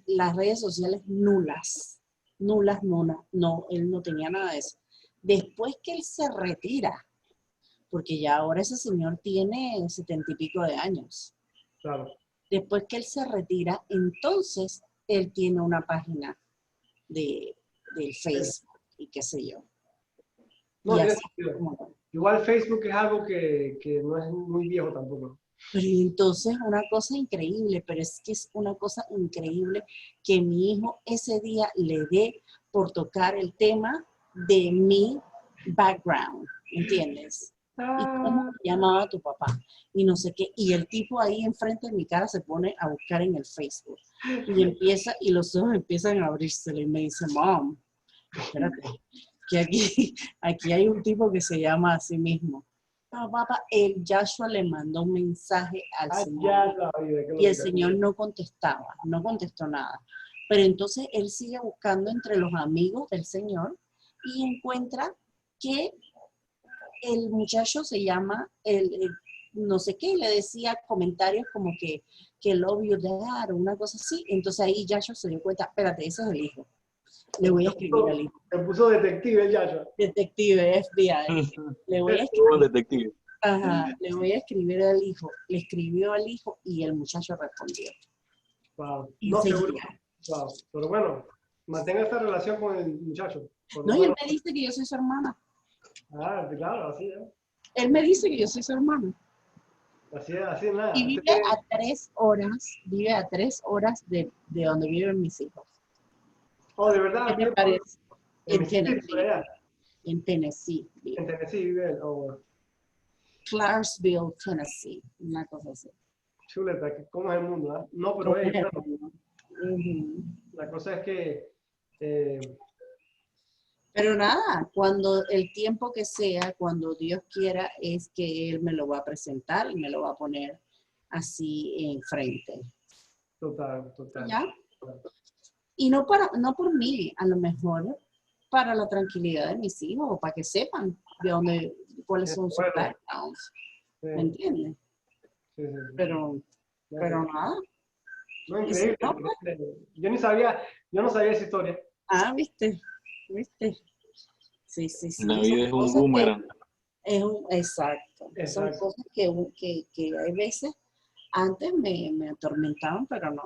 Las redes sociales nulas, no, él no tenía nada de eso. Después que él se retira, porque ya ahora ese señor tiene 70 y pico de años. Claro. Después que él se retira, entonces él tiene una página del Facebook y qué sé yo. No, Y tiene así sentido. como... Igual Facebook es algo que no es muy viejo tampoco. Pero entonces una cosa increíble, pero es que es una cosa increíble que mi hijo ese día le dé por tocar el tema de mi background, ¿entiendes? Y cómo Ah, te llamaba tu papá, y no sé qué. Y el tipo ahí enfrente de mi cara se pone a buscar en el Facebook. Y los ojos empiezan a abrirse y me dice, Mom, espérate, que aquí hay un tipo que se llama a sí mismo. No, papá, el Joshua le mandó un mensaje al Señor ya la vida, qué y el locura. Señor no contestaba, no contestó nada. Pero entonces él sigue buscando entre los amigos del Señor y encuentra que el muchacho se llama, no sé qué, le decía comentarios como que love you dad o una cosa así. Entonces ahí Joshua se dio cuenta, espérate, ese es el hijo. Le voy a escribir al hijo. Se puso detective el Yayo. Detective FBI. Le voy a Buen escribir. detective. Ajá, le voy a escribir al hijo. Le escribió al hijo y el muchacho respondió. Wow. No, seguro. Enseguida. Wow. Pero bueno, mantenga esta relación con el muchacho. Por lo No, y él menos. me dice que yo soy su hermana. Ah, claro, así es. Él me dice que yo soy su hermana. Así es nada. Y Usted vive tiene. a 3 horas de donde viven mis hijos. Oh, de verdad, ¿Qué te vive parece? en En Mississippi, por Tennessee. allá. En Tennessee. En Tennessee vive él. Oh, bueno. Clarksville, Tennessee. Una cosa así. Chuleta, ¿cómo es el mundo? ¿Ah? No, pero ¿Cómo es el bueno, mundo? Ujú. la cosa es que Pero nada, cuando el tiempo que sea, cuando Dios quiera, es que Él me lo va a presentar y me lo va a poner así enfrente. total, total. ¿Ya? Y no por mí, a lo mejor para la tranquilidad de mis hijos, o para que sepan cuáles son sus Bueno, backgrounds. sí, ¿Me entiendes? sí, sí, sí. Pero nada. No, Y si increíble, no, pues, increíble. Yo no sabía esa historia. ¿viste? Sí. La Son vida es un cosas que boomerang. exacto. Son Exacto. cosas que hay veces antes me atormentaban, pero no.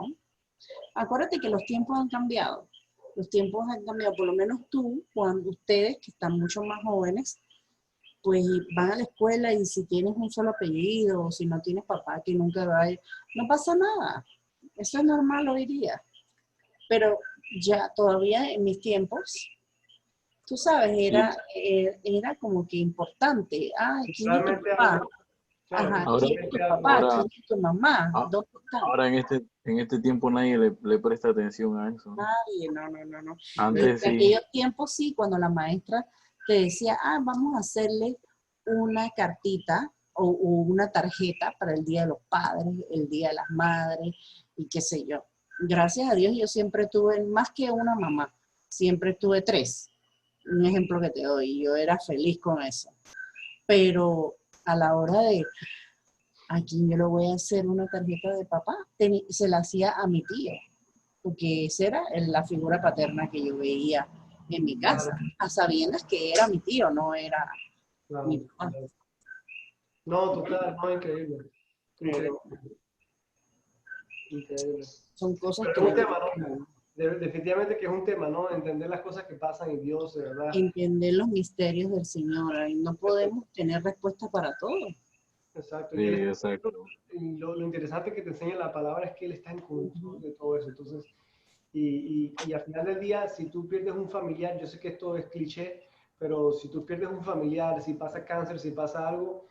Acuérdate que los tiempos han cambiado. Los tiempos han cambiado, por lo menos tú, cuando ustedes que están mucho más jóvenes, pues van a la escuela y si tienes un solo apellido o si no tienes papá que nunca va a ir, no pasa nada. Eso es normal hoy día. Pero ya todavía en mis tiempos, tú sabes, Sí. era como que importante. Ay, ¿quién es tu Realmente papá? algo, claro, Ajá, Ahora, ¿quién es tu realmente algo, papá? ahora, ¿Quién es tu mamá? a- ¿Dónde están? ahora en este tiempo nadie le presta atención a eso, ¿no? Nadie, no, no, no, no. Antes En sí, aquellos tiempos sí, cuando la maestra te decía, vamos a hacerle una cartita o una tarjeta para el Día de los Padres, el Día de las Madres y qué sé yo. Gracias a Dios yo siempre tuve más que una mamá, siempre tuve tres. Un ejemplo que te doy, yo era feliz con eso. Pero a la hora de, ¿a quién yo le voy a hacer una tarjeta de papá? Se la hacía a mi tío, porque esa era la figura paterna que yo veía en mi casa, claro, a sabiendas que era mi tío, no era mi claro, papá. claro. No, total, no, increíble, increíble, Pero increíble. son cosas Pero que es un uno tema, ¿no? Definitivamente que es un tema, ¿no? Entender las cosas que pasan y Dios, de verdad. entender los misterios del Señor. Y no podemos tener respuesta para todo. Exacto. sí, exacto. Y lo interesante que te enseña la palabra es que Él está en control de todo eso. Entonces, y al final del día, si tú pierdes un familiar, yo sé que esto es cliché, pero si tú pierdes un familiar, si pasa cáncer, si pasa algo,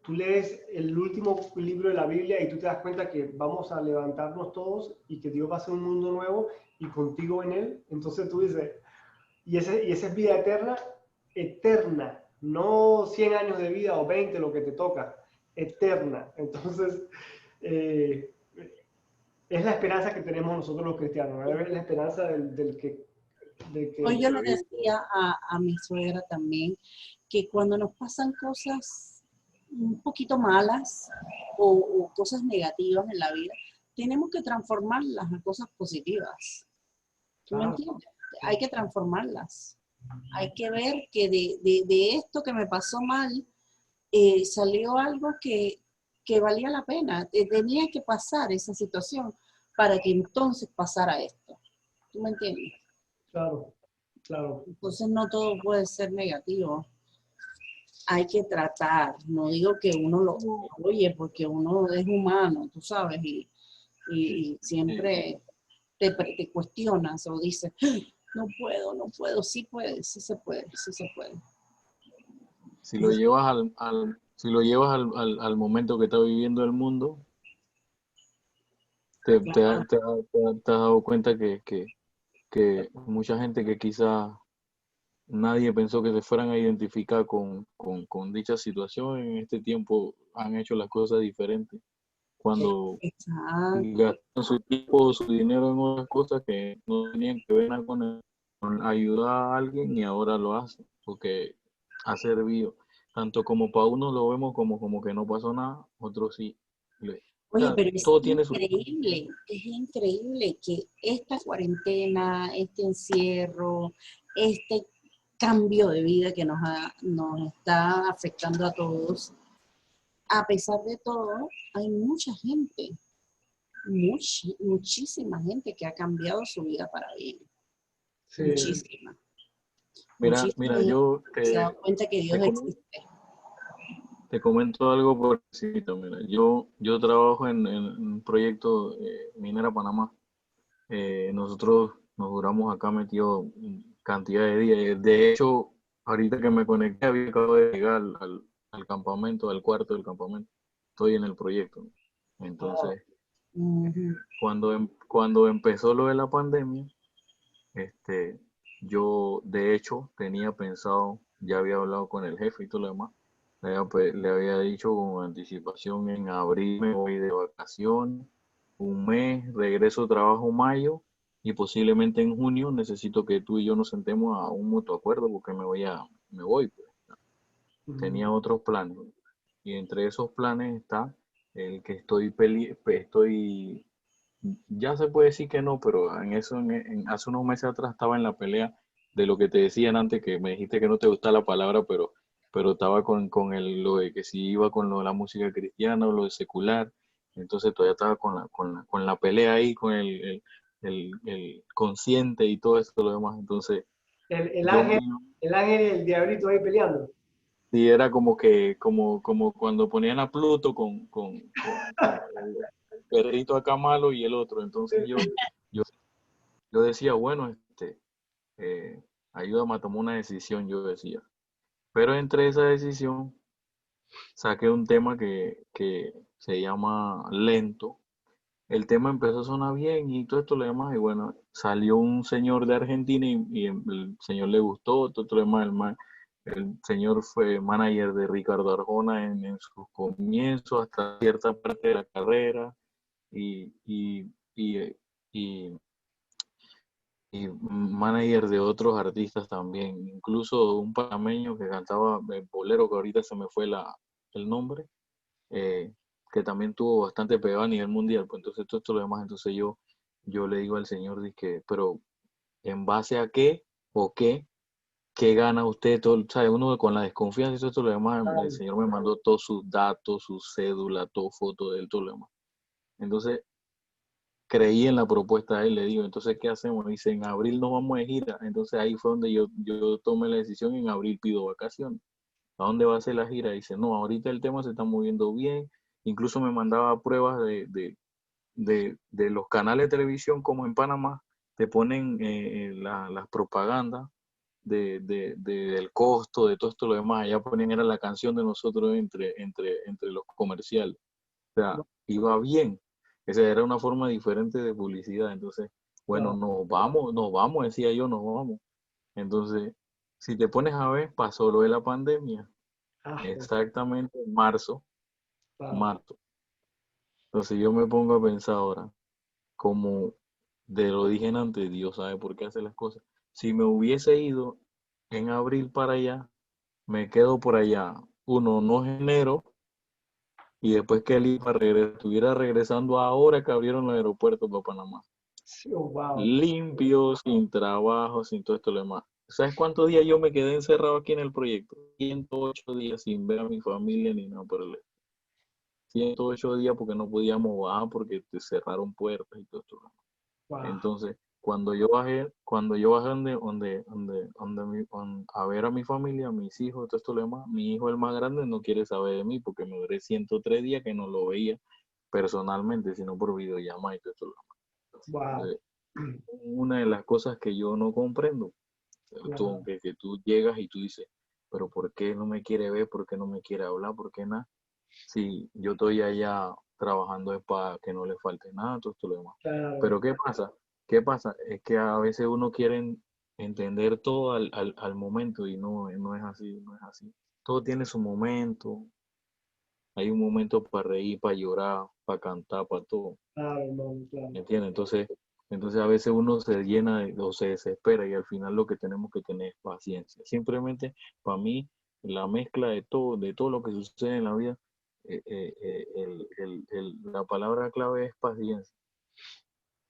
tú lees el último libro de la Biblia y tú te das cuenta que vamos a levantarnos todos y que Dios va a hacer un mundo nuevo y contigo en él. Entonces tú dices, y esa es vida eterna, eterna, no 100 años de vida o 20, lo que te toca, eterna. Entonces, eh, es la esperanza que tenemos nosotros los cristianos, ¿no? Es la esperanza del Hoy que yo le decía a mi suegra también que cuando nos pasan cosas un poquito malas o cosas negativas en la vida, tenemos que transformarlas a cosas positivas. ¿Tú me claro, entiendes? Hay que transformarlas. Hay que ver que de esto que me pasó mal, salió algo que valía la pena. Tenía que pasar esa situación para que entonces pasara esto. ¿Tú me entiendes? claro, claro. Entonces no todo puede ser negativo. Hay que tratar. No digo que uno lo oye porque uno es humano, tú sabes, y Sí. siempre te cuestionas o dices, no puedo, no puedo. Sí puedes, sí se puede, sí se puede. Si lo llevas si lo llevas al momento que está viviendo el mundo, Claro, te has dado cuenta que mucha gente que quizás nadie pensó que se fueran a identificar con dicha situación en este tiempo han hecho las cosas diferentes. Cuando exacto. gastan su tiempo, su dinero en otras cosas que no tenían que ver nada con ayudar a alguien y ahora lo hacen, porque ha servido. Tanto como para uno lo vemos como que no pasó nada, otros sí. O Oye, sea, pero todo tiene su... es increíble que esta cuarentena, este encierro, este cambio de vida que nos está afectando a todos, a pesar de todo, hay mucha gente, muchísima gente que ha cambiado su vida para bien. Sí, Muchísima. Muchísima Mira, gente yo se ha dado cuenta que Dios te comento, existe. te comento algo por encima. Mira, yo trabajo en un proyecto Minera Panamá. Nosotros nos duramos acá metido cantidad de días. De hecho, ahorita que me conecté, acabo de llegar al campamento, al cuarto del campamento. Estoy en el proyecto. ah, Entonces, Ujú. cuando empezó lo de la pandemia, este, yo de hecho tenía pensado, ya había hablado con el jefe y todo lo demás, le había dicho con anticipación en abril me voy de vacaciones, un mes, regreso a trabajo mayo y posiblemente en junio necesito que tú y yo nos sentemos a un mutuo acuerdo porque me voy, pues. ujú. Tenía otros planes y entre esos planes está el que ya se puede decir que no, pero en eso, hace unos meses atrás estaba en la pelea de lo que te decían antes, que me dijiste que no te gusta la palabra, pero estaba con lo de que si iba con lo de la música cristiana o lo de secular, entonces todavía estaba con la pelea ahí, con el consciente y todo eso lo demás. Entonces, El, el yo ángel, me, el ángel y el diablito ahí peleando. Sí, era como cuando ponían a Pluto con el perrito acá malo y el otro. Entonces yo, yo decía, bueno, eh, ayúdame a tomar una decisión, yo decía. Pero entre esa decisión saqué un tema que se llama Lento. El tema empezó a sonar bien y todo esto lo demás, y bueno, salió un señor de Argentina y el señor le gustó, todo lo demás, el señor fue manager de Ricardo Arjona en sus comienzos hasta cierta parte de la carrera y, y, y, y, y manager de otros artistas también, incluso un panameño que cantaba el bolero, que ahorita se me fue el nombre, eh, que también tuvo bastante pegado a nivel mundial, pues entonces todo esto lo demás, entonces yo le digo al señor, dije, pero ¿en base a qué o qué gana usted? Todo, ¿sabe? Uno con la desconfianza y todo esto lo demás, el señor me mandó todos sus datos, su cédula, todo foto de él, todo lo demás. Entonces creí en la propuesta de él, le digo, entonces ¿qué hacemos? Dice, en abril nos vamos de gira, entonces ahí fue donde yo tomé la decisión, en abril pido vacaciones. ¿A dónde va a ser la gira? Dice, no, ahorita el tema se está moviendo bien. Incluso me mandaba pruebas de los canales de televisión como en Panamá, te ponen las propagandas del costo, de todo esto lo demás. Allá ponían, era la canción de nosotros entre los comerciales. O sea, iba bien. Esa era una forma diferente de publicidad. Entonces, bueno, Wow. nos vamos, decía yo, nos vamos. Entonces, si te pones a ver, pasó lo de la pandemia. Ah, Exactamente en marzo, wow. marzo. Entonces yo me pongo a pensar ahora, como de lo dije antes, Dios sabe por qué hace las cosas. Si me hubiese ido en abril para allá, me quedo por allá, uno, no es enero, y después que él estuviera regresando ahora que abrieron los aeropuertos para Panamá. Sí, oh, wow. Limpio, sin trabajo, sin todo esto lo demás. ¿Sabes cuántos días yo me quedé encerrado aquí en el proyecto? 108 días sin ver a mi familia ni nada por el 108 días porque no podíamos bajar porque te cerraron puertas y todo esto. Wow. Entonces, cuando yo bajé a ver a mi familia, a mis hijos, todo esto lo demás, mi hijo el más grande no quiere saber de mí porque me duré 103 días que no lo veía personalmente, sino por videollamada y todo esto lo demás. Wow. Entonces, una de las cosas que yo no comprendo, Wow. que tú llegas y tú dices, pero ¿por qué no me quiere ver? ¿Por qué no me quiere hablar? ¿Por qué nada? Sí, yo estoy allá trabajando es para que no le falte nada, todo esto lo demás. Claro. Pero ¿qué pasa? ¿Qué pasa? Es que a veces uno quiere entender todo al momento y no es así, no es así. Todo tiene su momento. Hay un momento para reír, para llorar, para cantar, para todo. Claro, hermano, claro. ¿Entiendes? Entonces a veces uno se llena o se desespera y al final lo que tenemos que tener es paciencia. Simplemente para mí la mezcla de todo lo que sucede en la vida, la palabra clave es paciencia,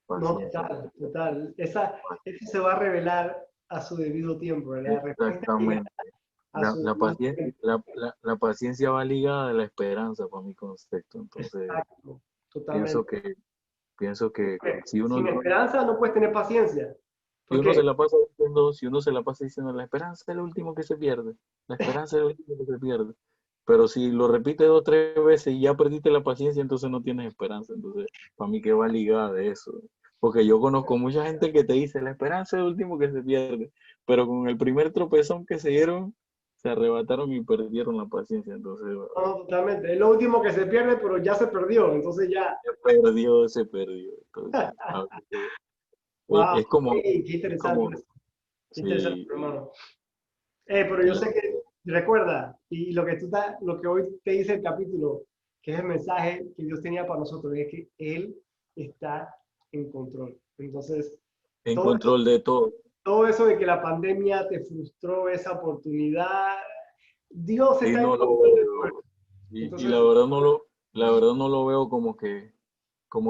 No, paciencia. total, total. Eso se va a revelar a su debido tiempo, ¿verdad? La respuesta llega Exactamente. a su La debido paciencia, tiempo. la paciencia va ligada a la esperanza para mi concepto. Entonces Exacto, pienso totalmente. que, pienso que si uno Sin esperanza no puedes tener paciencia. Si uno Porque se la pasa diciendo, si uno se la pasa diciendo, la esperanza es lo último que se pierde, la esperanza es lo último que se pierde. Pero si lo repites 2 o 3 veces y ya perdiste la paciencia, entonces no tienes esperanza. Entonces, para mí que va ligada de eso. Porque yo conozco mucha gente que te dice, la esperanza es lo último que se pierde. Pero con el primer tropezón que se dieron, se arrebataron y perdieron la paciencia. Entonces, no, totalmente. Es lo último que se pierde, pero ya se perdió. Entonces ya. se perdió. Entonces, a veces, Wow, es como, qué es interesante. como, Qué interesante, sí, hermano. Pero y yo la, sé que, recuerda, y lo que hoy te dice el capítulo, que es el mensaje que Dios tenía para nosotros, es que Él está en control. Entonces, en todo eso, control de todo. todo eso de que la pandemia te frustró esa oportunidad, Dios Sí, está en no lo control de todo eso. veo. Y Entonces, la verdad no lo veo como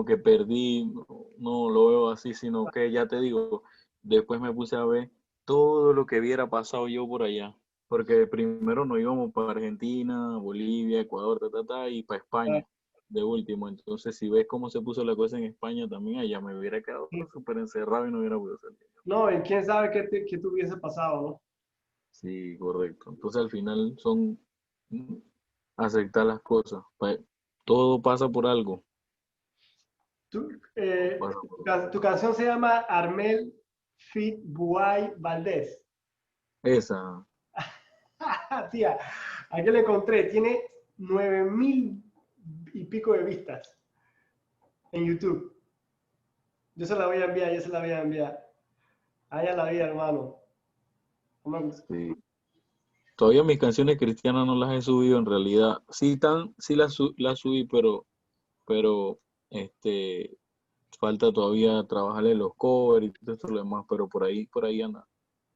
que perdí, no lo veo así, sino que ya te digo, después me puse a ver todo lo que hubiera pasado yo por allá. Porque primero nos íbamos para Argentina, Bolivia, Ecuador, y para ah, España, de último. Entonces, si ves cómo se puso la cosa en España también, allá me hubiera quedado súper encerrado y no hubiera podido salir. no, y quién sabe qué tuviese pasado, ¿no? Sí, correcto. Entonces al final son aceptar las cosas. Todo pasa por algo. Tu, Todo pasa por algo. tu canción se llama Armel Fit Buay Valdés. Esa, Tía, aquí la encontré. Tiene 9.000 y pico de vistas en YouTube. Yo se la voy a enviar, yo se la voy a enviar. Allá la vida, hermano. sí. Todavía mis canciones cristianas no las he subido en realidad. Sí las subí, pero este falta todavía trabajarle los covers y todo esto lo demás, pero por ahí anda.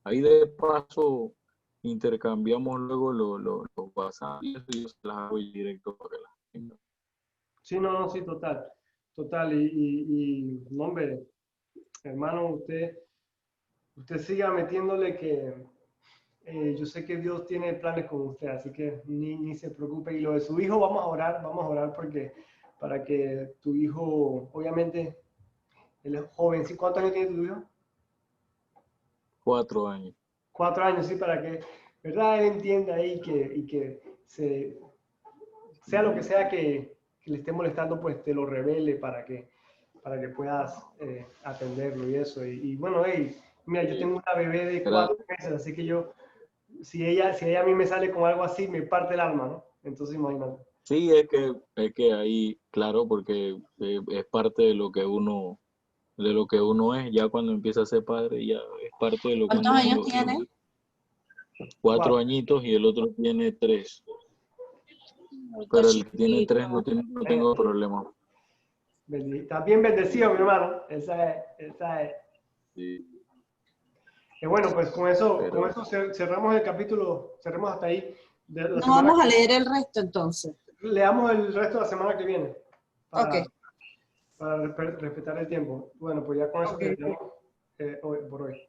Ahí de paso intercambiamos luego los WhatsApp y eso, y yo se las hago directo para que las tengan. Sí, no, no, sí, total. Total. No, hombre, hermano, usted siga metiéndole que yo sé que Dios tiene planes con usted, así que ni se preocupe. Y lo de su hijo, vamos a orar porque para que tu hijo, obviamente, él es joven. ¿Sí? ¿Cuántos años tiene tu hijo? 4 años. 4 años, sí, para que, ¿verdad? Él entienda ahí y que sea lo que sea que le esté molestando, pues te lo revele para que puedas atenderlo y eso. Y bueno, hey, mira, yo tengo una bebé de Gra- 4 meses, así que yo, si ella a mí me sale con algo así, me parte el alma, ¿no? Entonces imagínate. Sí, es que ahí, claro, porque es parte de lo que uno es, ya cuando empieza a ser padre, ya es parte de lo que ¿Cuántos uno años es. tiene? 4 Cuatro. añitos y el otro tiene 3. Está Pero el que tiene 3 chiquito. no tengo problema. Estás bien bendecido, mi hermano. Esa es. Sí, Bueno, pues con pero eso cerramos el capítulo, cerremos hasta ahí. De la No semana vamos a leer el resto entonces. leamos el resto de la semana que viene Ok, para respetar el tiempo. Bueno, pues ya con eso ok. terminamos por hoy.